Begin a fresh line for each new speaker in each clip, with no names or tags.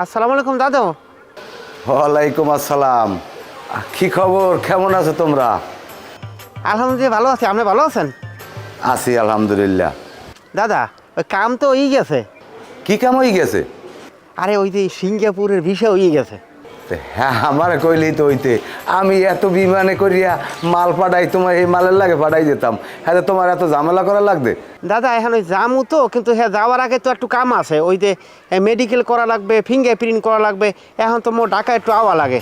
আসসালামু আলাইকুম দাদু।
ওয়ালাইকুম আসসালাম। কি খবর, কেমন আছো তোমরা?
আলহামদুলিল্লাহ ভালো আছি, আপনি ভালো আছেন?
আছি আলহামদুলিল্লাহ।
দাদা ওই কাম তো হয়ে গেছে।
কি কাম হয়ে গেছে?
আরে ওই যে সিঙ্গাপুরের ভিসা হয়ে গেছে।
হ্যাঁ, আমার কইলেই তো হইতে। আমি এত বিমানে করিয়া মাল পাঠাই, তোমার এই মালের লাগে পাঠাই যেতাম। হ্যাঁ, তোমার এত ঝামেলা করা লাগবে?
দাদা এখন ওই যামু তো, কিন্তু হ্যাঁ যাওয়ার আগে তো একটু কাম আছে। ওই যে মেডিকেল করা লাগবে, ফিঙ্গার প্রিন্ট করা লাগবে। এখন তো মোর ঢাকা একটু আওয়া লাগে।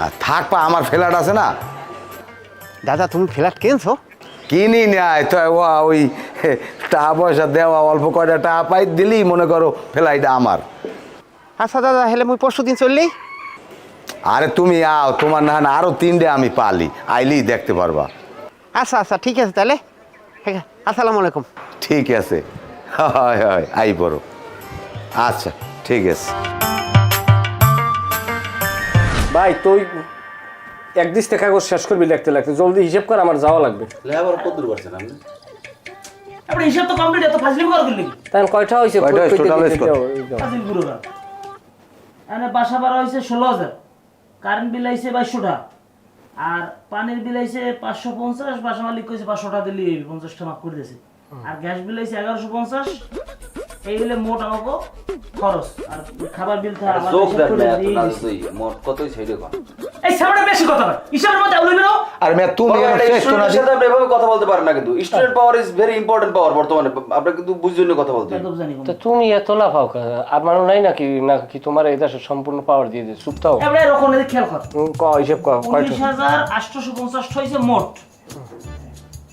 আর থাকবা, আমার ফ্ল্যাট আছে না।
দাদা তুমি ফ্ল্যাট কিনছো?
কিনি নাই তো, ওই টাকা পয়সা দেওয়া, অল্প কয়টা টাকা পাই দিলেই মনে করো ফ্ল্যাটটা আমার।
আচ্ছা দাদা, হেলে মুই পরশু দিন চললেই।
আরে তুমি আও, তোমার না আরো 3টে আমি পালি, আইলেই দেখতে পারবা।
আচ্ছা আচ্ছা ঠিক আছে তাহলে। ঠিক আছে, আসসালামু আলাইকুম।
ঠিক আছে, হয় হয়, আই পড়ো। আচ্ছা ঠিক আছে।
ভাই তুই একদিস থেকে কাগজ শেষ করবি লিখতে লাগতে, জলদি হিসাব কর, আমার যাওয়া লাগবে।
লেবার কত দূর করছেন আপনি? আপনি হিসাব তো কমপ্লিট, এত ফাজলিম করে দিলেন।
তাই কয়টা হইছে?
কয়টা হইছে total list কত?
ফাজিল গুরুরা এনে বাসা ভাড়া হইছে 16,000, কারেন্ট বিল আইছে 2200 টাকা, আর পানির বিল আইছে 550। বাসা মালিক কইছে 500 টাকা দিলেই 50 টাকা মাফ করে দিয়েছে। আর গ্যাস বিল আইছে 1150। এই হইলে মোট আমাকে খরচ। আর খাবার বিল তো আমার
যোগ দেখ না,
হিসাব করে
এত না
দিয়েছি।
তুই মোট কতই ছেড়ে কর।
এই সামনে বেশি কথা বল, হিসাবের মধ্যে আউলি নাও।
আর মেয়ে তুমি
বড় একটা
শেষ
স্টুডেন্টের সাথে আপনি এভাবে কথা বলতে পারেন না, কিন্তু student power is very important power বর্তমানে। আপনি কিন্তু বুঝছেন কথা বলতে।
বেদব জানি কোন।
তো তুমি এত লাফাও আমার নাই নাকি তোমার এই দেশে সম্পূর্ণ পাওয়ার দিয়ে দে, চুপটাও
এবারে এরকম এদিকে খেয়াল কর।
ক হিসাব কর কয়টা।
19,850 হইছে মোট।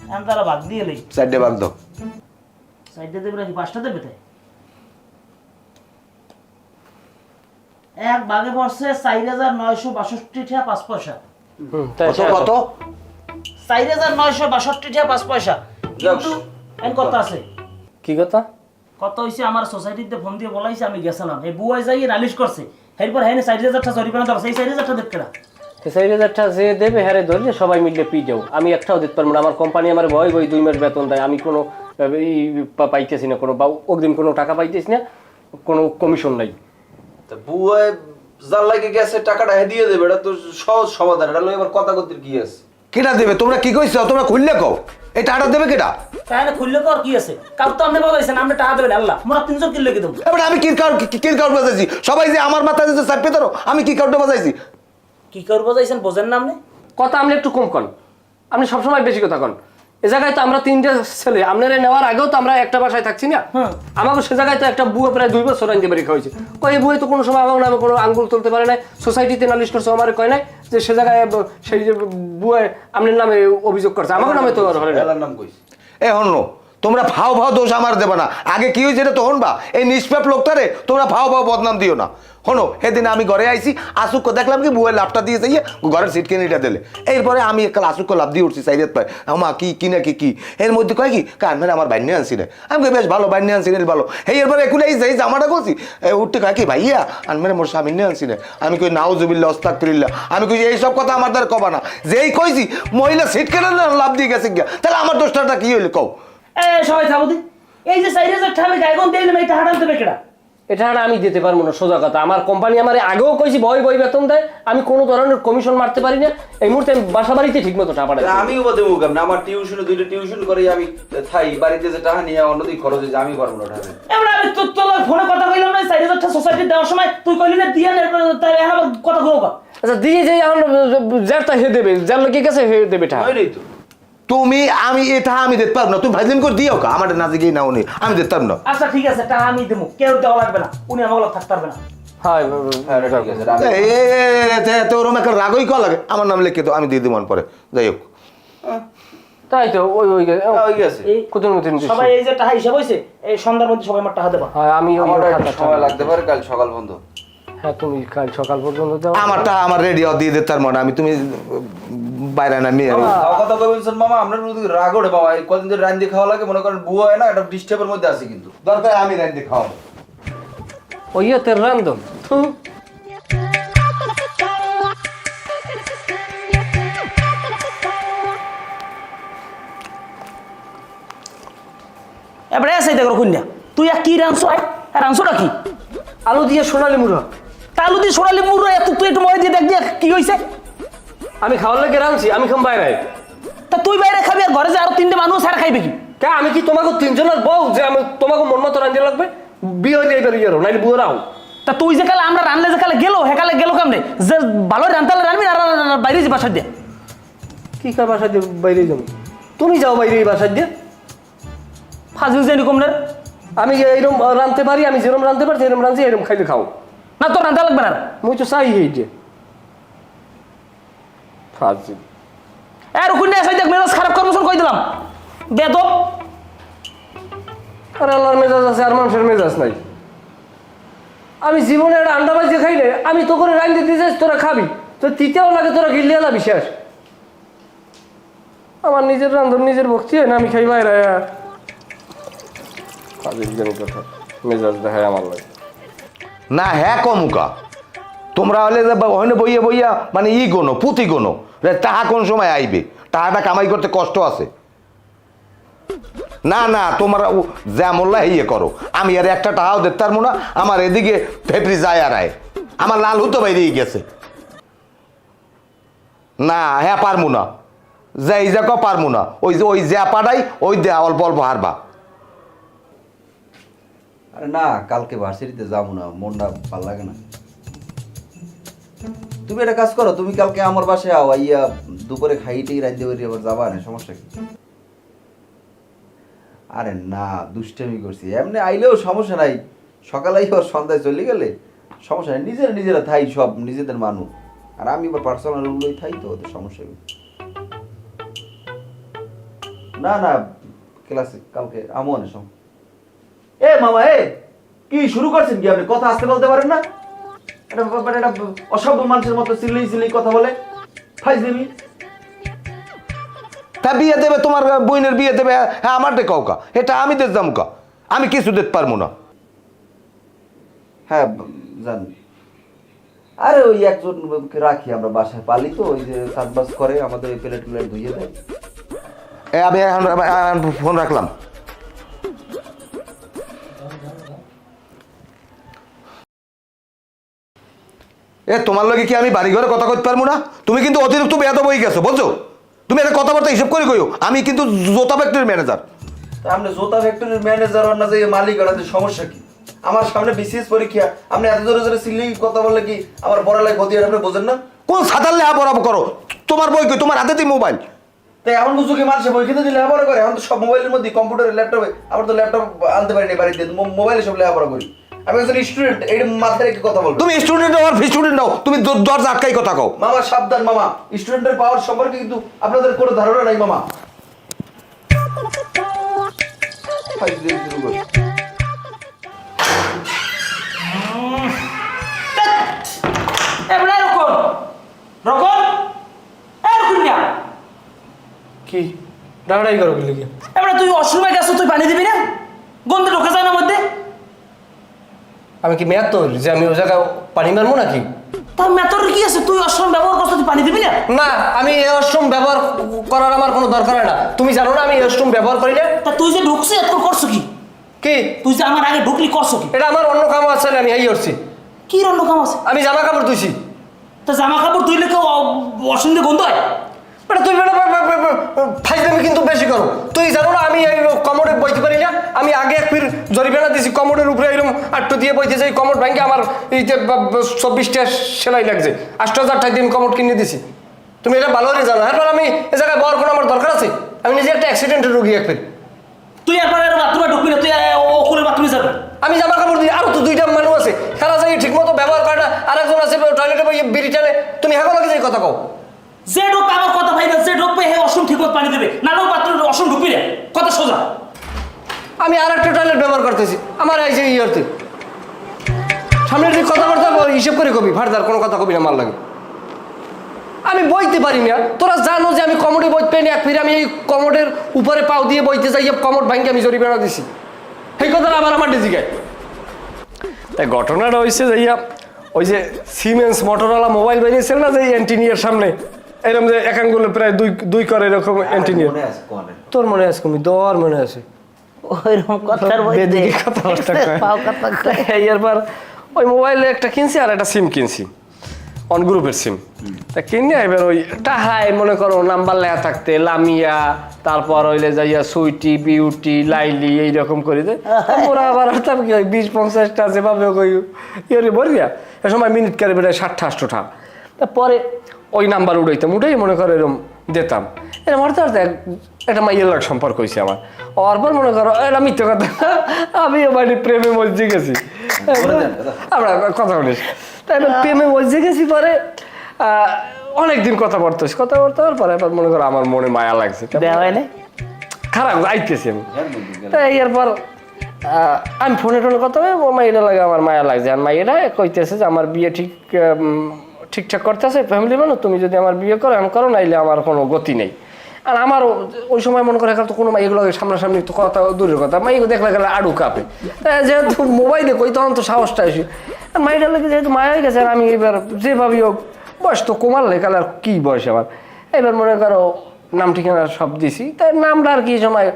এখন তারা ভাগ দিয়ে লই।
4টে ভাগ দাও।
সাইডে দেবে নাকি 5টা দেবে তাই? এক ভাগে পড়ছে 4,962 টাকা 5 পয়সা।
তাই
কত কত?
4,962 টাকা 5 পয়সা। কিন্তু এন কত আছে?
কি কথা?
কত হইছে আমার সোসাইটিতে ফোন দিয়ে বলাইছে, আমি গেছিলাম। এই বুয়াই যাই নালিশ করছে। এরপর হ্যাঁ 40,000 টাকা জরিমানা দাও। সেই 40,000 টাকা দেখতে না।
4,000 টাকা যে দেবে হ্যারে ধরলে সবাই মিলে পি যাও। আমি একটাও দিতে পারবো না। আমার কোম্পানি আমার ভয় 2 মাস বেতন দেয়, আমি কোনো পাইতেছি না, কোনো বা অগ্রিম কোনো টাকা পাইতেছি না, কোনো কমিশন নাই।
তা বুয়ায় যার লাগে গেছে টাকাটা দিয়ে দেবে, এটা তো সহজ সমাধান। এটা এবার কথা করতে কি আছে?
কেটা দেবে? তোমরা কি কইছো? তোমরা খুললে কও, এই টাকাটা দেবে কেটা?
তাহলে খুললে কর কি আছে? কাউ তো আপনি বলাইছেন আপনি টাকা দেবেন আল্লাহ। মোরা 300 কিলো কি দেব?
এবারে আমি কি কাউট বাজাইছি? সবাই যে আমার মাথায় যে চাপে ধরো, আমি কি কাউটটা বাজাইছি?
কি করবো যাইছেন বোঝেন না আপনি?
কথা আপনি একটু কম কন, আপনি সবসময় বেশি কথা কন। এ জায়গায় তো আমরা 3টে ছেলে, আপনারা নেওয়ার আগেও তো আমরা একটা বাসায় থাকছি না। আমাকে সে জায়গায় তো একটা বুয়া প্রায় 2 বছর আনতে পারি খাওয়াইছে। কই এই বুয়ে তো কোনো সময় আমার নামে কোনো আঙ্গুল তুলতে পারে নাই, সোসাইটিতে নালিশ করছে, আমার কয় নাই যে সে জায়গায় সেই যে বুয়ে আপনার নামে অভিযোগ করছে, আমার নামে তো আর হয় না।
এলার নাম কইস।
এ হন, তোমরা ফাও দোষ আমার দেবে না। আগে কি হয়েছে এটা তো হনবা। এই নিষ্পাপ লোকটারে তোমরা ফাও বদনাম দিও না। হনো, সেদিন আমি ঘরে আইছি, আসুক দেখলাম কি বুয়ের লাভটা দিয়ে যাইয়ে ঘরের সিট কিনে এটা দিলে। এরপরে আমি একটা আসুক লাভ দিয়ে উঠছি সাইডের পায়, আমা কি না কি এর মধ্যে কয় কি কান মানে আমার বাইনে আনছি না। আমি কই বেশ ভালো বাইনে আনছি না, ভালো। এরপরে একুলে এই জামাটা করছি, উঠতে কয় কি ভাইয়া আনমেরে মোর স্বামী নিয়ে আনছি না। আমি কই নাউজুবিল্লাহ আস্তাগফিরুল্লাহ। আমি কই এইসব কথা আমার দ্বারা কবা না। যেই কইছি মহিলা সিট কেনার লাভ দিয়ে গেছে গিয়া, তাহলে আমার দোষটা কি হইলে কও?
সবাই থাকো দি। এই যে 4,000 টাকা আমি গায়গন দিলাম, এই টাকাটা দেবে কেডা?
এটা আমি দিতে পারবো না, সোজা কথা। আমার কোম্পানি আমার আগেও কইছি বই বেতন দেয়, আমি কোনো ধরনের কমিশন মারতে পারি না। এই মুহূর্তে আমি বাসা বাড়িতে ঠিক মতো টাকা পাঠাই।
আমিও বলতে মুখ না, আমার টিউশনে 2টা টিউশন করে আমি থাই, বাড়িতে যে টাকা নিয়ে অন্যদিকে খরচ হয়েছে আমি পারবো না টাকা।
এবার আমি তোর ফোনে কথা কইলাম না 4,000 টাকা সোসাইটি দেওয়ার সময়, তুই কইলি না দিয়া না, তাই এখন কথা কইও কা?
আচ্ছা দিয়ে যে এখন যারটা হে দেবে, যার লোকে গেছে হে দেবে টাকা।
হয়নি তো
তুমি আমি এটা আমি দিতে পারবো না। তুমি ভাইজিন করে দিও কা, আমার নাচে গিয়ে নাও নি, আমি দিতে পারবো না।
আচ্ছা ঠিক আছে, টাকা আমি দেবো, কেউ দেওয়া লাগবে না, উনি আমার লোক থাকতে পারবে না।
হ্যাঁ
ঠিক আছে।
ওরম একটা রাগই কল লাগে, আমার নাম লিখে তো আমি দিয়ে দিব পরে। যাই হোক,
তাই তো ওই
হয়ে গেছে।
এই
কোথাও মতন
সবাই এই যে টাকা হিসাব হইছে, এই সন্ধ্যার মধ্যে সবাই আমার টাকা দেবা।
হ্যাঁ আমি
আমার একটু সময় লাগতে পারে, কাল সকাল বন্ধ।
হ্যাঁ তুমি কাল সকাল পর্যন্ত দাও।
আমারটা আমার রেডি দিয়ে দিতে তার মনে আমি তুমি বাইরে না নিয়ে
কথা কইছেন মামা, আপনার রাগ ওঠে মামা। এই কদিন ধরে রান্দি খাওয়া লাগে, মনে করেন বুয়া হয় না, একটা ডিস্টার্বের মধ্যে আছে। কিন্তু
দরকার আমি রান্দি খাওয়াবো।
ওই তেল রান্ধন
এবারে এসে দেখো কন্যা, তুই আর কি রাঁধছো? রাঁধছোটা কি?
আলু দিয়ে সোনালি মুড়া।
তা আলু দিয়ে সোনালি মুড়ো এত তুই একটু ময় দিয়ে দেখ দিয়ে কি হয়েছে।
আমি খাওয়ার লেগে রাঁধছি, আমি খাম বাইরে।
তা তুই বাইরে খাবি আর ঘরে যে আরো 3টে মানুষ আর খাইবে কি?
কে আমি কি তোমাকে 3 জনের বউ যে আমি তোমাকে মন মতো রাঁধতে লাগবে? বিয়ে হইলে এবার ইয়ে নাইলে বুয়ে রাও।
তা তুই যে কালে আমরা রানলে যে কালে গেল হেকালে গেল কেমনে যে ভালো রান্তালে রানবি আর বাইরে যে বাসা দিয়ে
কি কার বাসা দিয়ে বাইরে যাবো? তুমি যাও বাইরে এই বাসা দিয়ে।
ফাজিল জানি কমনে।
আমি এইরকম রাঁধতে পারি, আমি যেরকম রাঁধতে পারি সেরকম রাঁধছি, এরকম খাইলে খাও।
না তোর রান্তা লাগবে না।
মুই তো চাই এই যে ফাজিল।
আর ওখানে এসে দেখ মেজাজ খারাপ করবো কই দিলাম বেদব।
আর আল্লাহর মেজাজ আছে আর মানুষের মেজাজ নাই। আমি জীবনে একটা আন্ডা বাজিয়ে খাইলে আমি তো করে রাঁধতে দিতে যাই, তোরা খাবি তো তৃতীয় লাগে, তোরা গিল্লি এলা বিশেষ। আমার নিজের রান্ধন নিজের ভক্তি হয় না, আমি খাই বাইরে। ফাজিল জানি কথা, মেজাজ দেখায় আমার লাগে।
না হ্যাঁ কমুকা, তোমরা হলে ওখানে বইয়া বইয়া মানে ই গোনো পুঁতি গোনো টাকা কোন সময় আইবে, টাকাটা কামাই করতে কষ্ট আছে। না না তোমরা যা মোল্লা ইয়ে করো, আমি আর একটা টাকাও দেখতে পারবো না। আমার এদিকে ফেফড়ি যায় আর আয়, আমার লাল হতো বাইরেই গেছে। না হ্যাঁ পারবো না, যাই যাক পারবো না। ওই যা পাঠাই ওই দেয়া অল্প অল্প হারবা।
আরে না, কালকে ভার্সিটিতে যাবো না, মনটা ভালো লাগে না। তুমি একটা কাজ করো, তুমি কালকে আমার বাসায় আও, আইয়া দুপুরে খাইতেই রাত দিয়ে আবার যাবা না, সমস্যা কি? আরে না দুষ্টামি করছি, এমনি আইলেও সমস্যা নাই। সকালে আইবার সন্ধ্যায় চলে গেলে সমস্যা নাই, নিজেরা থাই, সব নিজেদের মানুষ। আর আমি এবার পার্সোনাল রুলই থাই, তো ওদের সমস্যা কি? না না ক্লাসে কালকে আমও অনেক সময়। এ মামা এ কি শুরু করছেন কি আপনি? কথা আসতে বলতে পারেন না? এটা অসভ্য মানুষের মতো সিলেই কথা বলে ফাইজলামি।
তা বিয়ে দেবে তোমার বোনের বিয়ে দেবে, হ্যাঁ আমার দে কাউকা, এটা আমি দেখ যামুকা, আমি কিছু দেখতে পারবো না।
হ্যাঁ জানি। আরে ওই একজনকে রাখি আমরা বাসায়, পালি তো, ওই যে কাজবাজ করে, আমাদের এই প্লেট ধুইয়ে দেয়।
আমি এখন ফোন রাখলাম। তোমার লগে কি আমি বাড়ি ঘরে কথা কইতে পারবো না? তুমি কিন্তু অতিরিক্ত বেয়াদব হয়ে গেছো, বুঝছো? তুমি একটা কথাবার্তা হিসাব করে কইও, আমি কিন্তু জোতা ফ্যাক্টরির ম্যানেজার।
তা আপনি জোতা ফ্যাক্টরির ম্যানেজার আর না যে মালিক, ওটাতে সমস্যা কি? আমার সামনে বিসিএস পরীক্ষা, আপনি এত জোরে জোরে সিলেই কথা বললে কি আমার পড়ালেখা ক্ষতি হয়, আপনি বোঝেন না?
কোন সাদার লেহা পড়াবো করো? তোমার বই কই? তোমার হাতে মোবাইল।
তাই এমন বুঝো কি মানুষের বই কিনে দিলে লেখাপড়া করে? এখন তো সব মোবাইলের মধ্যে, কম্পিউটারে, ল্যাপটপে। আমার তো ল্যাপটপ আনতে পারিনি বাড়িতে, মোবাইলে সব লেখাপড়া করি। আমি একজন স্টুডেন্ট, এই মাথায় রেখে কথা বলবো।
তুমি স্টুডেন্ট আর স্টুডেন্ট নাও, তুমি দরজা আটকাই কথা কও।
মামা সাবধান মামা, স্টুডেন্টের পাওয়ার সম্পর্কে কিন্তু আপনাদের কোনো ধারণা নাই মামা।
এবারে রকম রকম এরকম না
কি ডাকড়াই করো কি লিখে?
এবারে তুই অশ্রমে গেছো, তুই পানি দিবি না? গন্ধে ঢোকে যায় না মধ্যে?
আমি কি মেয়াদ তো যে আমি ওই জায়গায় পানি মারবো নাকি?
তার মেথর কি আছে? তুই অশ্রম ব্যবহার করছো, তুই পানি দিবি না?
না, আমি এই ওয়াশরুম ব্যবহার করার আমার কোনো দরকার হয় না। তুমি জানো না আমি এই ওয়াশরুম ব্যবহার করি না?
তা তুই যে ঢুকছিস এত করছো কি?
কি
তুই যে আমার আগে ঢুকলি করছো কি?
এটা আমার অন্য কাম আছে, আমি এই করছি।
কি অন্য কাম আছে?
আমি জামা কাপড় ধুইছি।
তা জামা কাপড় ধুইলে কেউ অসুন্দে গন্ধ হয়?
বেটা তুই ফাইজলামি কিন্তু বেশি করো। তুই জানো না আমি এই কমোডে বইতে পারি না? আমি আগে এক ফির জরিমানা দিছি, কমোডের উপরে এরকম আটটু দিয়ে বইতে যাই, কমোড ভাঙ্গে আমার এইতে 24টা সেলাই লাগছে, 8,000 টাকা দিয়ে আমি কমোড কিনে দিছি। তুমি এটা ভালো করে জানো। এরপর আমি এই জায়গায় বড় কোনো আমার দরকার আছে? আমি নিজে একটা অ্যাক্সিডেন্টের রোগী এক ফির।
তুই একবার বাথরুমে ঢুকবি না, তুই ওখানে বাথরুমে যাবে।
আমি জামা কাপড় দিই, আরো তো 2টা মানুষ আছে, খেলা যাই ঠিক মতো ব্যবহার করে না, আর একজন আছে টয়লেটে বই বিড়ি টানে। তুমি হ্যাঁ লাগে যে কথা কও।
যে ঢুকবে আমার কথা ভাই, যে ঢুকবে হে অসম ঠিক মতো পানি দেবে, না বাথরুমে অসম ঢুকবি না, কথা সোজা।
আমি আর একটা টয়লেট ব্যবহার করতেছি, আমার এই যে ইয়েতে সামনের যে কথাবার্তা হিসেব করে কবি, ফার্দার কোনো কথা কবি না, মার লাগে। আমি বইতে পারি না, তোরা জানো যে আমি কমোডে বইতে পারি না। এক ফিরে আমি এই কমোডের উপরে পাও দিয়ে বইতে যাই, কমোড ভাঙ্গে আমি জরিমানা দিছি। এই কথাটা আবার আমার ডিজিগায়। তাই ঘটনাটা হয়েছে যাইয়া ওই যে সিমেন্স মোটরওয়ালা মোবাইল বেরিয়েছিল না, যে অ্যান্টিনিয়ার সামনে এরকম যে এক আঙ্গুলে প্রায় দুই করে এরকম অ্যান্টিনিয়ার। তোর মনে আছে? কমি তোর মনে আছে?
ওইরকম কথার
বেদিকে কথাবার্তা কয়।
পাও কথা কয়।
এরপর ওই মোবাইলে একটা কিনছি আর একটা সিম কিনছি, অন গ্রুপের সিম। তা কিনে এবার ওই টাহায় মনে করো নাম্বার লেখা থাকতে লামিয়া, তারপর হইলে যাইয়া সুইটি, বিউটি, লাইলি এইরকম করে দেয়। ওরা আবার হতাম কি 20-50টা যেভাবে ইয়ে বলিয়া এ সময় মিনিট করে বেড়ে 60-80টা। তারপরে ওই নাম্বার উঠাইতাম, উঠেই মনে করো এরকম দিতাম। এরকম হঠাৎ হঠাৎ একটা মাইয়ের লাগ সম্পর্ক হয়েছে আমার। ওর পর মনে করো এটা মিথ্যে কথা, আমিও বাড়ি প্রেমে মজে গেছি। আমরা কথা বলিস, তাই প্রেমে মজে গেছি। পরে অনেকদিন কথা বলতেছি, কথা বলতে হওয়ার পরে এবার মনে করো আমার মনে মায়া লাগছে, খারাপ আইতেছি আমি। তাই এরপর আমি ফোনে টোনে কথা বলে ও মাইয়েরা লাগে আমার মায়া লাগছে। আর মাইয়েরা কইতেছে যে আমার বিয়ে ঠিকঠাক করতেছে ফ্যামিলি মানুষ, তুমি যদি আমার বিয়ে করো আমি করো, নাইলে আমার কোনো গতি নেই। আর আমার ওই সময় মনে করে তো কোনো মাইগুলো সামনাসামনি তো কথা দূরের কথা, মাইগুলো দেখলে গেলে আড়ু কাঁপে। তাই যেহেতু মোবাইলে কই তখন তো সাহসটা আসি। আর মাইটা লাগে যেহেতু মায়া হয়ে গেছে, আর আমি এবার যেভাবেই হোক বয়স তো কমালে কালে আর কী বয়স আমার, এবার মনে করো নাম ঠিকানা সব দিছি। তাই নামটা আর কি সময়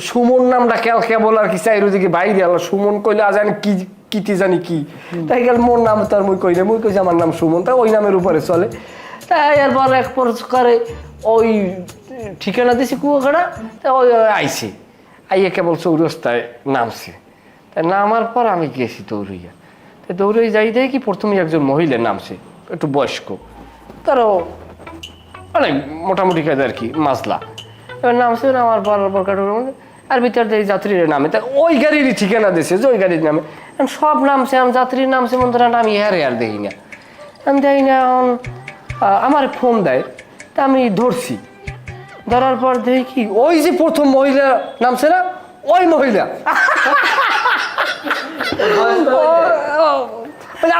সুমন নামটা কেবল আর কি চাইরো দিকে বাইরে আলো সুমন কইলে জানি কি কিতি জানি কি, তাই গেল মোর নাম তো আর মুই কই না, মুই কইছি আমার নাম সুমন, তাই ওই নামের উপরে চলে। তাই এরপর এক করে ওই ঠিকানা দিছি কুয়াখাড়া, তা ওই আইসি আইয়ে কেবল চৌরাস্তায় নামছি। তাই নামার পর আমি গেছি দৌড়ইয়া। তাই দৌড়ে যাই দেখি কি প্রথমে একজন মহিলা নামছে, একটু বয়স্ক, তারও অনেক মোটামুটি কাজ আর কি মাজলা। এবার নামছে, নামার পর কাটুর মধ্যে আর ভিতর দিয়ে যাত্রীর নামে, তা ওই গাড়িরই ঠিকানা দিয়েছে যে ওই গাড়ির নামে। সব নামছে, আমি যাত্রীর নামছে মনে করেন আমি আর দেখি না, আমি দেখি না। এখন আমার ফোন দেয়, তা আমি ধরছি, ধরার পর দেখি কি ওই যে প্রথম মহিলা নামছে না, ওই মহিলা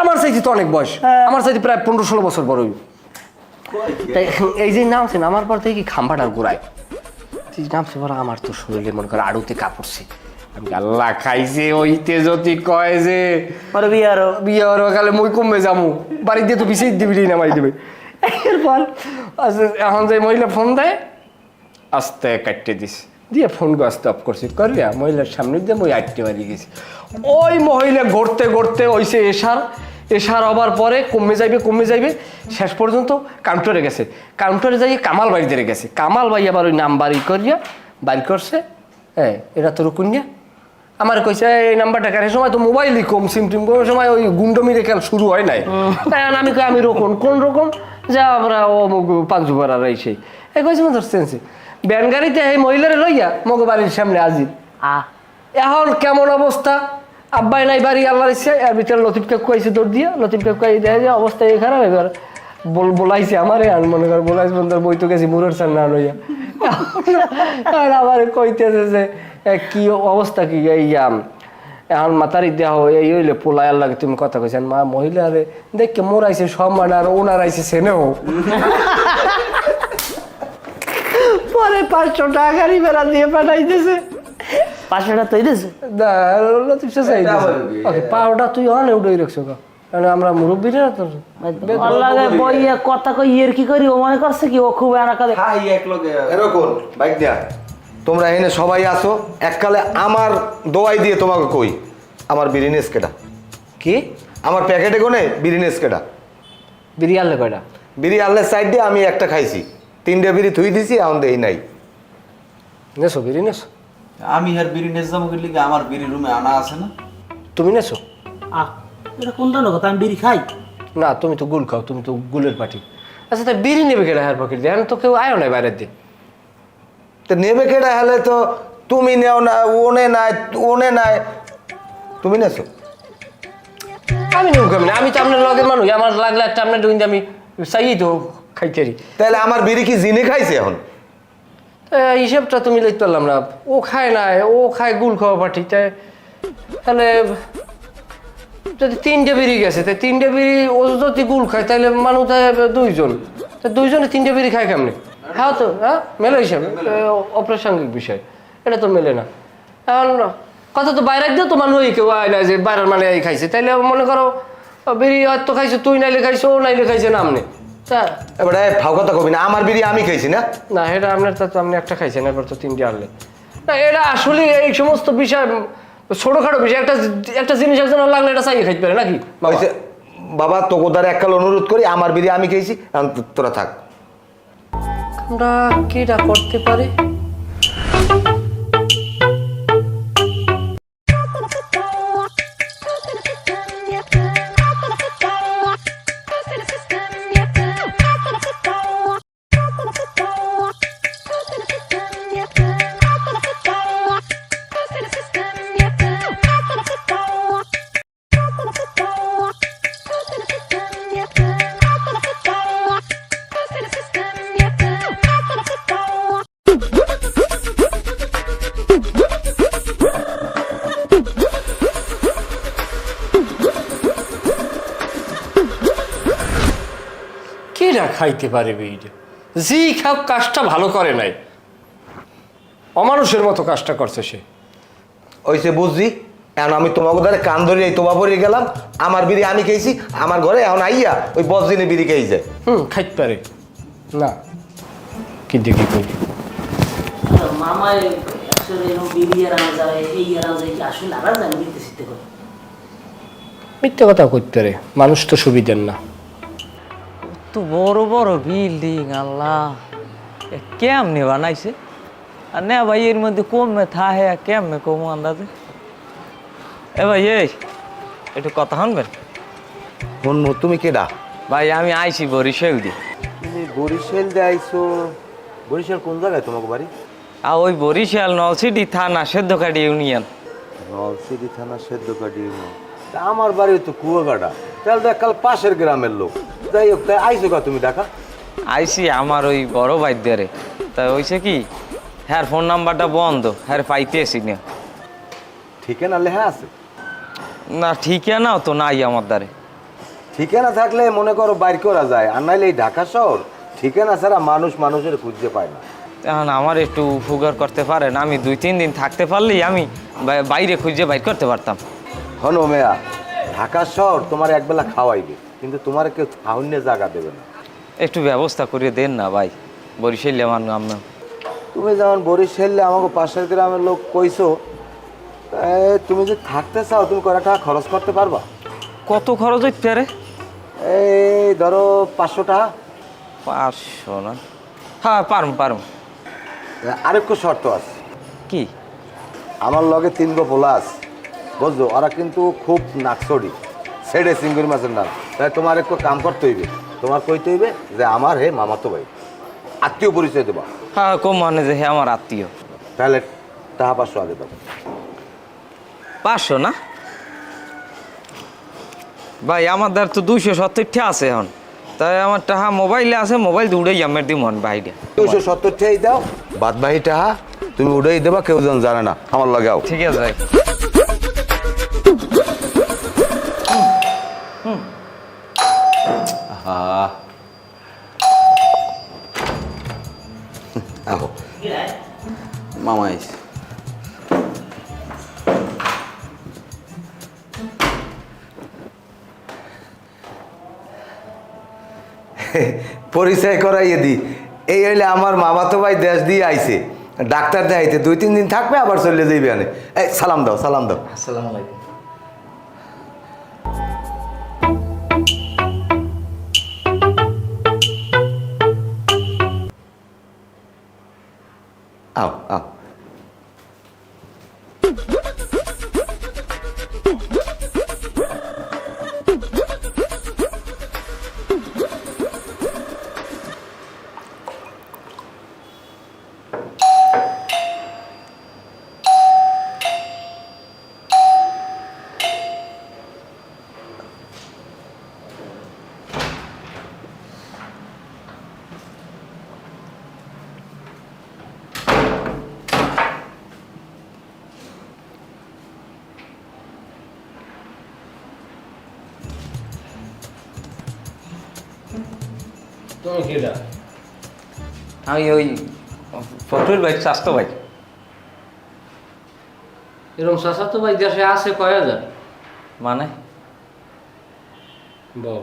আমার চাইতে তো অনেক বয়স, আমার চাইতে প্রায় 15-16 বছর বড়। তাই এই যে নামছে, নামার পর থেকে খাম্বাটার ঘুরায় নামছে পর আমার তো শরীরে মনে করে আড়ুতে কাপড়ছে। আমি আল্লাহ খাইছে ওইতে যদি কয় যে বিয়ে হওয়ার কালে মই কমবে যাবো, বাড়িতে তো পিছিয়ে দিবি নামাই দেবে। এরপর এখন যে মহিলা ফোন দেয় আস্তে কাটতে দিস দিয়ে ফোন আস্তে অফ করছি, করিয়া মহিলার সামনে দিয়ে মই আটতে বাড়ি গেছি। ওই মহিলা ঘুরতে ঘুরতে ওইসে এসার হবার পরে কমে যাইবে শেষ পর্যন্ত কাউন্টারে গেছে। কাউন্টারে যাই কামাল বাড়ি ধরে গেছে। কামাল ভাই আবার ওই নাম্বার করিয়া বাড়ি করছে, হ্যাঁ এটা তোর কুনিয়া আমার কইছে এই নাম্বারটা কার। সময় তো মোবাইলই কম, সিম টিম কোনো সময় ওই গুন্ডমি রেখে শুরু হয় নাই। তাই আমি কই আমি রকম কোন রকম যা আমরা ও পাঁচজুবার আর এই সেই এই কইছে না ধরছেন ব্যান গাড়িতে এই মহিলারে লইয়া মগ বাড়ির সামনে আজির। এখন কেমন অবস্থা, আব্বাই নাই বাড়ি আল্লাহর ইচ্ছে, এর ভিতরে লতিফ কাকু আইসে দৌড় দিয়া, লতিফ কাকু আই দেখা যায় অবস্থা এই খারাপ। এবার বলাইছে আমারে, আমি মনে কর বলাইছে বন্ধুর বই তো গেছি মুরের চান না লইয়া। আর আবার কইতেছে যে কি অবস্থা কি এই এখন মাতারি দেহ এই হইলে পোলাই আল্লাহ তুমি কথা কইছেন মা মহিলা আরে দেখে মোর আইসে সম্মান আর ওনার আইসে সেনেহ। পরে 500 টাকা গাড়ি ভাড়া দিয়ে পাঠাইতেছে।
500 টাকা তুই দিস
পাওটা তুই অনে উঠেই রাখছো কারণ আমরা মুরব্বীরা তো
বইয়া কথা কই ইয়ের কি করি ও মনে করছে কি ও খুব
এরকম বাইক দিয়া তোমরা এনে সবাই আসো এককালে আমার দোয়াই দিয়ে তোমাকে কই আমার বিরিনেস কেটা
কি
আমার প্যাকেটে কোনে বিরিনেস কেটা
বিড়ি আনলে কয়টা
বিড়ি আনলে সাইড দিয়ে আমি একটা খাইছি 3টে বিড়ি থুই দিছি এখন দেই নাই
নেছো বিড়ি নেছো
আমি আর বিড়ি নেস যাবো কি লিগে আমার বিড়ি রুমে আনা আছে না
তুমি নেছো
এটা কোন ধরনের কথা আমি বিড়ি খাই
না তুমি তো গুল খাও তুমি তো গুলের পার্টি আচ্ছা তাই বিড়ি নেবে কেটা হার পকেট দিয়ে তো কেউ আয়ো নাই বাইরের দিয়ে
তো নেবে কেটা হলে তো তুমি নেও না ওনে নাই তুমি নেছো
আমি নেব কেমন আমি তো আপনার লগের মানুষ আমার লাগলে একটা আপনার দুই আমি চাই তো খাইতে পারি
তাহলে আমার বিড়ি কি জিনে খাইছে এখন
হিসেবটা তুমি লিখতে পারলাম না ও খায় না ও খায় গুল খাওয়া পার্টি তাহলে যদি 3টে বিড়ি গেছে তাই 3টে বিড়ি ও যদি গুল খায় তাহলে মানুষ দুইজন দুইজনে 3টে বিড়ি খায় কেমনি হ্যাঁ তো হ্যাঁ মেলে হিসাবে অপ্রাসঙ্গিক বিষয় এটা তো মেলে না এখন কথা তো বাইরে দিও তো মানুষ কেউ আয় না যে বাইরের মানে এই খাইছে তাইলে মনে করো বিড়ি হয়তো খাইছো তুই নাইলে খাইছো ও নাইলে খাইছে না আমনে
এবারে ফাও কথা কবি না আমার বিড়ি আমি খাইছি না
না এটা আপনার তো আপনি একটা খাইছেন এরপর তো 3টে আনলে না এটা আসলে এই সমস্ত বিষয় ছোটখাটো বিষয় একটা একটা জিনিস একজন লাগলে এটা চাইয়ে খাইতে পারে নাকি বাবা?
হয়েছে বাবা তোকে দ্বারা এককাল অনুরোধ করি, আমার বিড়ি আমি খেয়েছি, এখন তোরা থাক।
আমরা কিটা করতে পারি? কিরা খাইতে পারবে এইটা? জি খাও কাজটা ভালো করে নাই, অমানুষের মতো কাজটা করছে সে।
ওইসে বুঝছি, এখন আমি তোমাকে দ্বারা কান ধরে এই তোমা পরে গেলাম, আমার বিড়ি আমি খেয়েছি, আমার ঘরে এখন আইয়া ওই বসদিনে বিড়ি খেয়ে যায়।
খাইতে পারে না, কি দেখি কই
মামায় আসলে এরকম বিড়ি আনা যায়, এই আনা যায়, কি আসলে আনা যায় না দিতে শিখতে করে?
মিথ্যে কথা করতে পারে, মানুষ তো সুবিধার না।
তো বড় বড় বিল্ডিং, আল্লাহ কেমনে বানাইছে? আর না ভাই এর মধ্যে কমে থাহে কেমনে কম আন্দাজে? এ ভাই এই একটু কথা শুনবেন?
শুনবো, তুমি কেডা?
ভাই আমি আইছি বরিশাল দিয়ে।
তুমি বরিশাল দিয়ে আইছো? বরিশাল কোন জায়গায় তোমাকে বাড়ি?
আর ওই বরিশাল নলসিটি থানা সেদ্ধকাটি ইউনিয়ন।
নলসিটি থানা সেদ্ধকাটি ইউনিয়ন। আমার বাড়ি তো কুয়াকাটা, তাহলে তো কাল পাশের গ্রামের লোক। যাই হোক, তাই আইছো কা তুমি ঢাকা?
আইছি আমার ওই বড় ভাই দেরে, তাই হয়েছে কি হ্যাঁ ফোন নাম্বারটা বন্ধ, হ্যাঁ পাইতেছি না।
ঠিকানা লেখা আছে?
না ঠিকানাও তো নাই আমার দ্বারে।
ঠিকানা থাকলে মনে করো বাইর করা যায়, আর নাইলে এই ঢাকা শহর ঠিকানা ছাড়া মানুষ মানুষের খুঁজতে পায় না।
এখন আমার একটু উপকার করতে পারেন, আমি 2-3 দিন থাকতে পারলেই আমি বাইরে খুঁজে বাইর করতে পারতাম।
হনো মেয়া, ঢাকা শহর তোমার একবেলা খাওয়াইবে, কিন্তু তোমার কেউ খাওয়াইনে জায়গা দেবে না।
একটু ব্যবস্থা করে দেন না ভাই, বরিশাল আমার আমরা।
তুমি যেমন বরিশালে আমাকে পাশের গ্রামের লোক কইছো, তুমি যদি থাকতে চাও তুমি কয়টা টাকা খরচ করতে পারবা?
কত খরচ হইতে পারে?
এই ধরো 500 টাকা।
500 না? হ্যাঁ পারম।
আরেকটু শর্ত আছে।
কি?
আমার লগে 3 গো পোলা আছে, বুঝছো? ওরা কিন্তু খুব নাকসড়ি, সেডে চিংড়ি মাছের নাম। তাই তোমার একটু কাম করতে হইবে, তোমার কইতে হইবে যে আমার হে মামাতো ভাই, আত্মীয় পরিচয় দেবা।
হ্যাঁ কম মানে যে হে আমার আত্মীয়।
তাহলে টাকা 500 আগে দেবো।
500 না ভাই, আমার দ্বার তো 270 আছে এখন। তাই আমার টাকা মোবাইলে আছে, মোবাইল উড়েই আমার দিই মন ভাইটা
270 টাকাই দাও, বাদ বাকি টাকা তুমি উড়েই দেবা, কেউ যেন জানে না। আমার লগে আও।
ঠিক আছে ভাই।
আহো
কি রে?
মামা আইছে।
পরিচয় করাইয়ে দি, এই হইলে আমার মামাতো ভাই দেশ দিয়ে আইছে, ডাক্তার দেখাইতে 2-3 দিন থাকবে, আবার চলে যাইবে। আনে এই সালাম দাও, সালাম দাও।
আসসালামু আলাইকুম।
আও আও।
তুমি কিটা?
আমি ওই ফটুর ভাই, স্বাস্থ্য ভাই।
এরকম চাচাতো ভাই দেশে আছে কয় হাজার?
মানে
বল।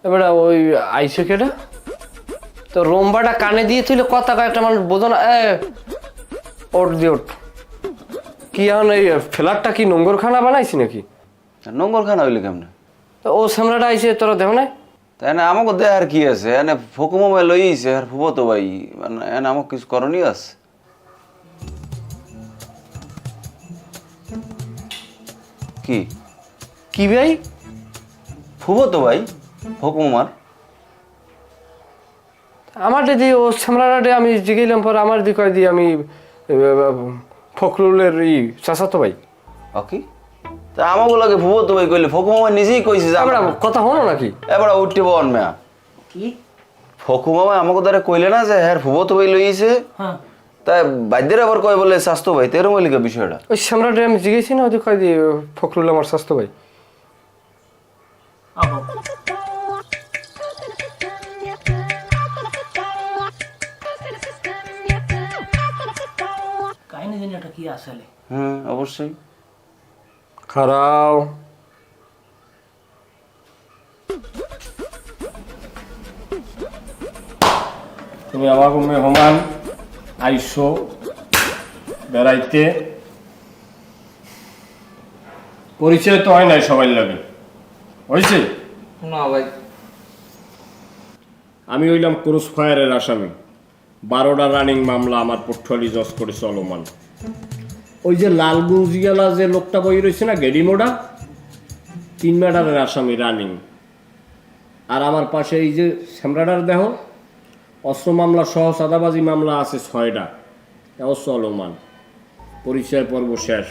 এবারে ওই আইসে কেটা তো রোম্বাটা কানে দিয়ে তুলে কথা কয়েকটা মানুষ বোঝো না ওট দিয়ে ওঠ কি এখন এই ফ্ল্যাটটা কি নোংরখানা বানাইছি নাকি
নোংরখানা হইলে কেমনে?
তো ও সামরাটা আইসে তোরা দেও না
তাই না আমাকে দেয় আর কি আছে এনে ফকুমামায় লইছে আর ফুবতো ভাই মানে এনে আমাকে কিছু করণীয় আছে। কি
কি ভাই
ফুবতো ভাই ফকুমামার
আমার দিদি ও সামরাটা আমি জিগেলাম পর আমার দিকে কয় দিয়ে আমি ফখরুলের চাচাতো ভাই
কি তা আমাকে লাগে ফুবতো ভাই কইলে ফকুমামা নিজেই কইছে যে
আমরা কথা হলো নাকি
এবার উঠতে বন মেয়া
কি
ফকুমামা আমাকে দ্বারা কইলে না যে হ্যাঁ ফুবতো ভাই লইছে
হ্যাঁ
তাই বাদ্যের আবার কয় বলে স্বাস্থ্য ভাই তেরো মলিকা বিষয়টা
ওই সামরাটা আমি জিগেছি না ওদের কয় দিয়ে ফখরুল আমার স্বাস্থ্য ভাই
আবো কাহিনী জানি এটা কি আসলে
হ্যাঁ অবশ্যই
খারাও তুমি আমাকে মেহমান আইসো বেড়াইতে পরিচয় তো হয় নাই সবাই লাগে হয়েছে
না ভাই
আমি হইলাম ক্রস ফায়ারের আসামি 12টা রানিং মামলা আমার পোর্টফোলিও জজ করে চলমান ওই যে লাল গুজিয়ালা যে লোকটা বই রয়েছে না গেডিমোডা 3 ম্যাটারের আসামি রানিং আর আমার পাশে এই যে শ্যামরাডার দেহ অস্ত্র মামলা সহ চাঁদাবাজি মামলা আছে 6টা এও চলমান পরিচয় পর্ব শেষ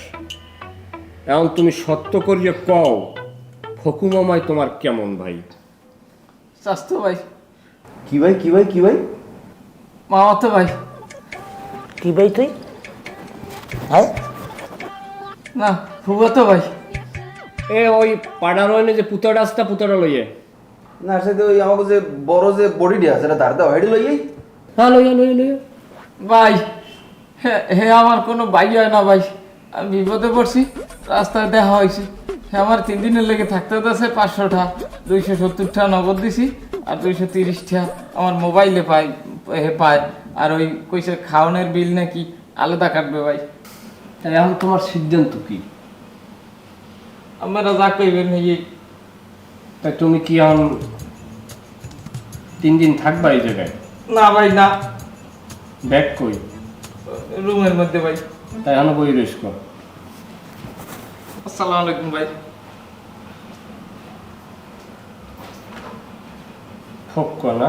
এখন তুমি সত্য করিয়ে কও ফকুমামায় তোমার কেমন ভাই
স্বাস্থ্য ভাই
কি ভাই কি ভাই কি ভাই
মামাতো ভাই
কি ভাই তুই হ্যাঁ
না ফুবতো ভাই
এ ওই পাড়ার ওইনে যে পুতোটা আসতা পুতোটা লইয়ে
না সেটা ওই আমাকে যে বড় যে বডিটা আছে এটা তার দাও হেডে লইই
হ্যাঁ লইয়া লইয়া লইয়া
ভাই হে আমার কোনো ভাই হয় না ভাই আমি বিপদে পড়ছি রাস্তায় দেখা হয়েছে হে আমার 3 দিনের লেগে থাকতে হতেছে 500টা 270টা নগদ দিছি আর 230টা আমার মোবাইলে পায় আর ওই কইছে খাওয়ানোর বিল নাকি আলাদা কাটবে ভাই
তাই এখন তোমার সিদ্ধান্ত কি
আপনারা যা কইবেন এই
তাই তুমি কি এখন 3 দিন থাকবা এই জায়গায়
না ভাই না
ব্যাগ কই
রুমের মধ্যে ভাই
তাই এখন বই রেস কর
আসসালামু আলাইকুম ভাই
ফক্ক না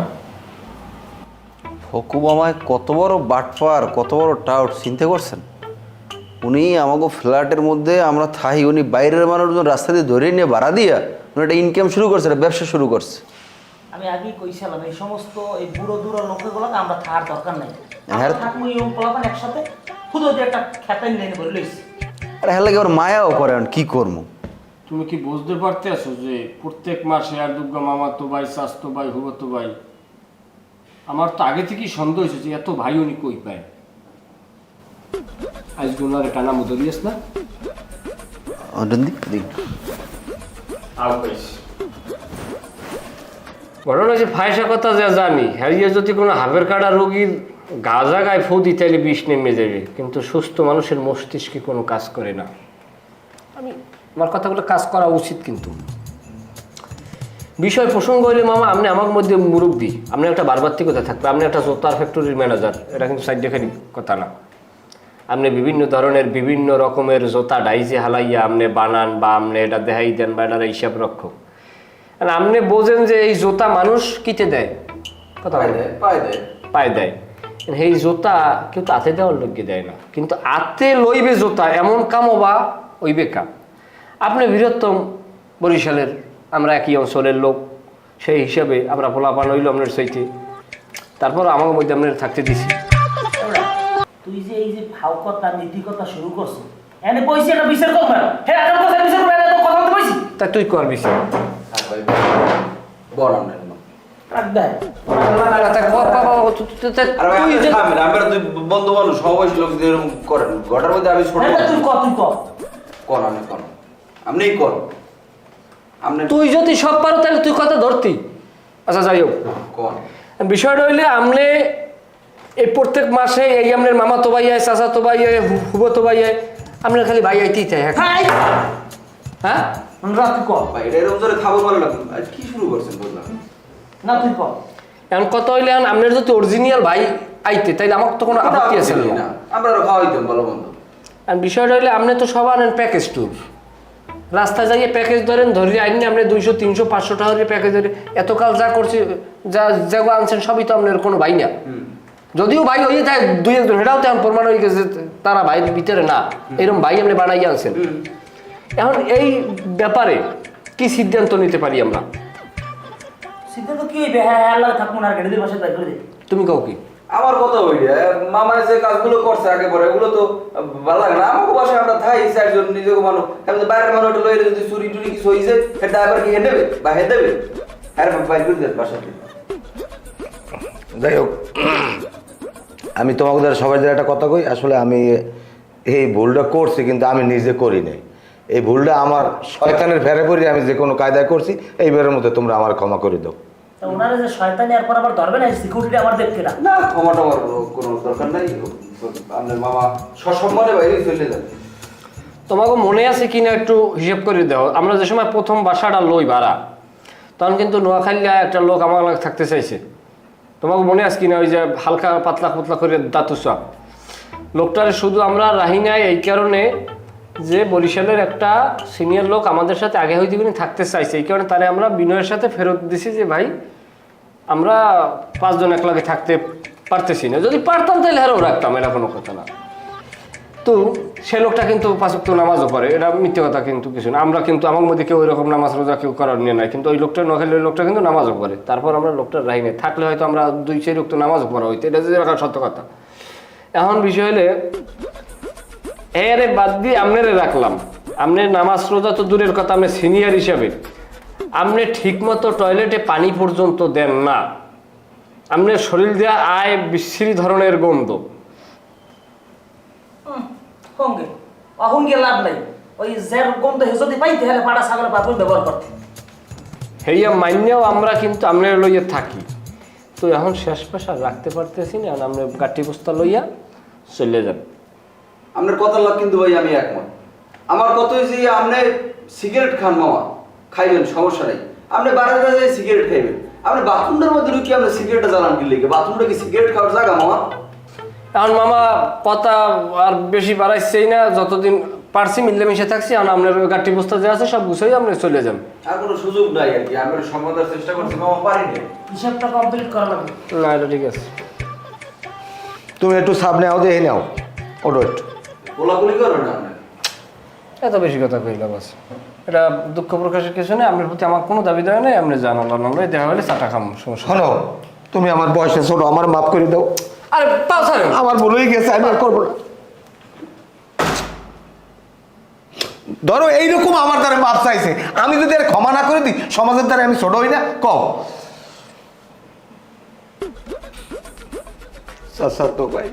ফকুমামায় কত বড় বাটপার কত বড় টাউট চিন্তা করছেন উনি আমাকে ফ্ল্যাটের মধ্যে আমরা থাই উনি বাইরের মানুষজন রাস্তা দিয়ে ধরে নিয়ে ভাড়া দিয়া উনি একটা ইনকাম শুরু করছে একটা ব্যবসা শুরু করছে
আমি আগেই কইছিলাম এই সমস্ত এই বুড়ো দুড়ো লোকগুলোকে আমরা থাকার দরকার নাই
হ্যাঁ।
থাকবো এই পোলাপান একসাথে খুদ ওই যে একটা খেতাই নিয়ে বলে লইছি
আর হ্যাঁ লাগে আবার মায়াও করে এখন কি করবো
তুমি কি বুঝতে পারতে আছো যে প্রত্যেক মাসে আর দুর্গা মামাতো ভাই স্বাস্থ্য ভাই হুবতো ভাই আমার তো আগে থেকেই সন্দেহ হয়েছে যে এত ভাই উনি কই পায় আজ গুনারে টানা মুদরিয়াস না ঘটনা যে ফায়সা কথা যা জানি হ্যারিয়ে যদি কোনো হাফের কাটা রোগীর গা জাগায় ফু দিতে তাহলে বিষ নেমে যাবে কিন্তু সুস্থ মানুষের মস্তিষ্কে কোনো কাজ করে না আমি আমার কথাগুলো কাজ করা উচিত কিন্তু বিষয় প্রসঙ্গ হইলে মামা আপনি আমার মধ্যে মুরব্বী আপনি একটা বারবার্তিকতা থাকবে আপনি একটা জোতার ফ্যাক্টরির ম্যানেজার এটা কিন্তু সাইড দেখানি কথা না আপনি বিভিন্ন ধরনের বিভিন্ন রকমের জোতা ডাইজে হালাইয়া আপনি বানান বা আপনি এটা দেখাই দেন বা এটার হিসাব রক্ষক আপনি বোঝেন যে এই জোতা মানুষ কিতে দেয় কথা পায়ে দেয় এই জোতা কিন্তু হাতে দেওয়ার লোককে দেয় না কিন্তু হাতে লইবে জোতা এমন কামও বা ওইবে কাম আপনি বৃহত্তম বরিশালের আমরা একই অঞ্চলের লোক সেই হিসাবে আমরা পোলাপান হইল আপনার সইতে তারপর আমার মধ্যে আপনার থাকতে দিছি
তুই যে এই যে ভাবকতা নীতিকতা শুরু করছো এনে পয়সাটা বিচার করবে না হ্যাঁ আমার কথা বিচার করবে না তো কথা বলতে পাইছি
তা তুই কর বিষয়
বন্ধু মানুষ সবাই লোক এরকম করেন ঘটার মধ্যে আমি ছোট
তুই কর
কর আমি কর আপনি কর আপনি
তুই যদি সব পারো তাহলে তুই কথা ধরতি আচ্ছা যাই হোক,
কোন
বিষয়টা হইলে আমনে এই প্রত্যেক মাসে এই আপনার মামা তো ভাই আয়, চাচা তো ভাই আয়, হুবো তো ভাই আয়, আপনার খালি ভাই আইতেই চাই। হ্যাঁ
না তুই কর
ভাই এটা এরকম ধরে খাবো ভালো লাগলো আজ কি শুরু করছেন বললাম
না তুই কর
এখন কত হইলে এখন আপনার যদি অরিজিনাল ভাই আইতে তাইলে আমার তো কোনো আপত্তি আছে না।
আমরা আরো খাওয়াইতাম ভালো মন্দ
আর বিষয়টা হইলে আপনি তো সব আনেন প্যাকেজ ট্যুর, রাস্তায় যাইয়ে প্যাকেজ ধরেন, ধরে আইনি আপনি 200, 300, 500 টাকা দিয়ে প্যাকেজ ধরে এতকাল যা করছি, যা যেগুলো আনছেন সবই তো আপনার কোনো ভাই না। যদিও ভাই হয়ে যায় 2-1 সেটাও তো এখন প্রমাণ হয়ে গেছে তারা ভাইয়ের ভিতরে না, এরকম ভাই আপনি বানাইয়ে আনছেন। এখন এই ব্যাপারে কি সিদ্ধান্ত নিতে পারি আমরা?
সিদ্ধান্ত কি হইবে? হ্যাঁ আল্লাহ থাকুন আর গেড়ে বাসা তাই করে দে।
তুমি কাউ কি?
আমার কথা ওইটা মামার যে কাজগুলো করছে আগে পরে ওগুলো তো ভালো লাগে না। আমাকে বাসায় আমরা থাই চারজন নিজেকে মানুষ, এমনি বাইরের মানুষ লইলে যদি চুরি টুরি কিছু হয়েছে সেটা আবার কি হে দেবে বা হে দেবে হ্যাঁ বাইর করে দেবে বাসাতে।
যাই হোক, আমি তোমাদের সবাই একটা কথা কই, আসলে আমি এই ভুলটা করছি কিন্তু আমি নিজে করি নাই। এই ভুলটা আমার শয়তানের ফেরে পড়ি, আমি যে কোনো কায়দায় করছি, এইবারের মধ্যে তোমরা আমার ক্ষমা করে দাও।
তা ওনারা যে শয়তানি এরপর আবার ধরবে না, সিকিউরিটি আমার দেখতে না।
না ক্ষমা টমার কোনো দরকার নাই, আপনার মামা সসম্মানে বাইরে চলে যাবে।
তোমাকে মনে আছে কিনা একটু হিসেব করে দাও। আমরা যে সময় প্রথম বাসাটা লই ভাড়া, তখন কিন্তু নোয়াখালীয়া একটা লোক আমার লাগে থাকতে চাইছে। তোমাকে মনে আছে কিনা ওই যে হালকা পাতলা পাতলা করে দাতুসা লোকটার শুধু আমরা রাহি নাই এই কারণে যে বরিশালের একটা সিনিয়র লোক আমাদের সাথে আগে হইতে কিন্তু থাকতে চাইছে, এই কারণে তারে আমরা বিনয়ের সাথে ফেরত দিছি যে ভাই আমরা 5 জন একলাগে থাকতে পারতেছি না, যদি পারতাম তাহলে আরও রাখতাম, এটা কোনো কথা না। তো সে লোকটা কিন্তু 5 ওয়াক্ত নামাজও পড়ে, এটা মিথ্যে কথা কিন্তু কিছু না। আমরা কিন্তু আমার মধ্যে কেউ ওইরকম নামাজ রোজা কেউ করার নিয়ে নাই, কিন্তু ওই লোকটা নোয়াখালীর ওই লোকটা কিন্তু নামাজও পড়ে। তারপর আমরা লোকটা রাহি নেই, থাকলে হয়তো আমরা 2-4 ওয়াক্ত নামাজও পড়া হইতো, এটা যদি রাখার সত্য কথা। এখন বিষয় হলে এরে বাদ দিয়ে আপনারে রাখলাম, আপনার নামাজ রোজা তো দূরের কথা, আপনি সিনিয়র হিসাবে আপনি ঠিকমতো টয়লেটে পানি পর্যন্ত দেন না, আপনার শরীর দেওয়া আয় বিশ্রী ধরনের গন্ধ।
সঙ্গে অহঙ্গে লাভ নাই, ওই জের গন্ধ হে যদি পাইতে হলে পাড়া ছাগলের পাপড় ব্যবহার করতে।
হেইয়া মাইনেও আমরা কিন্তু আপনার লইয়া থাকি, তো এখন শেষ পেশ আর রাখতে পারতেছি না, আমরা গাঠি বস্তা লইয়া চলে যান।
আপনার কথা লাগ কিন্তু ভাই আমি একমত। আমার কথা হয়েছে আপনি সিগারেট খান মামা, খাইবেন সমস্যা নেই, আপনি বাড়িতে যাই সিগারেট খাইবেন, আপনি বাথরুমটার মধ্যে ঢুকি আপনি সিগারেটটা জ্বালান কি লেগে? বাথরুমটা কি সিগারেট খাওয়ার জায়গা মামা?
এখন মামা কথা আর বেশি বাড়াইছেই না, যতদিন পারছি মিলেমিশে থাকছি। এখন আপনার গাঠি বস্তা যে আছে সব গুছাই আপনি চলে যান।
আর কোনো সুযোগ নাই আর কি, আমি সমাধার চেষ্টা করছি মামা, পারিনি।
হিসাবটা কমপ্লিট করা লাগবে।
না এটা ঠিক আছে,
তুমি একটু সামনে আও, দেখে নাও, ওটো একটু
গোলাগুলি করো না আপনি।
এত বেশি কথা কইলাম বাস, এটা দুঃখ প্রকাশের কিছু নেই। আপনার প্রতি আমার কোনো দাবি দেওয়া নেই, আপনি জানালাম আমরা দেখা হলে চাটা খাম, সমস্যা নেই।
শোনো, তুমি আমার বয়সে ছোট, আমার মাফ করে দাও।
আরে পাও স্যার,
আমার ভুল হয়ে গেছে, আমি আর করবো না। ধরো এইরকম আমার দ্বারা মাপ চাইছে, আমি যদি আর ক্ষমা না করে দিই, সমাজের দ্বারা আমি ছোট হই না? কও তো ভাই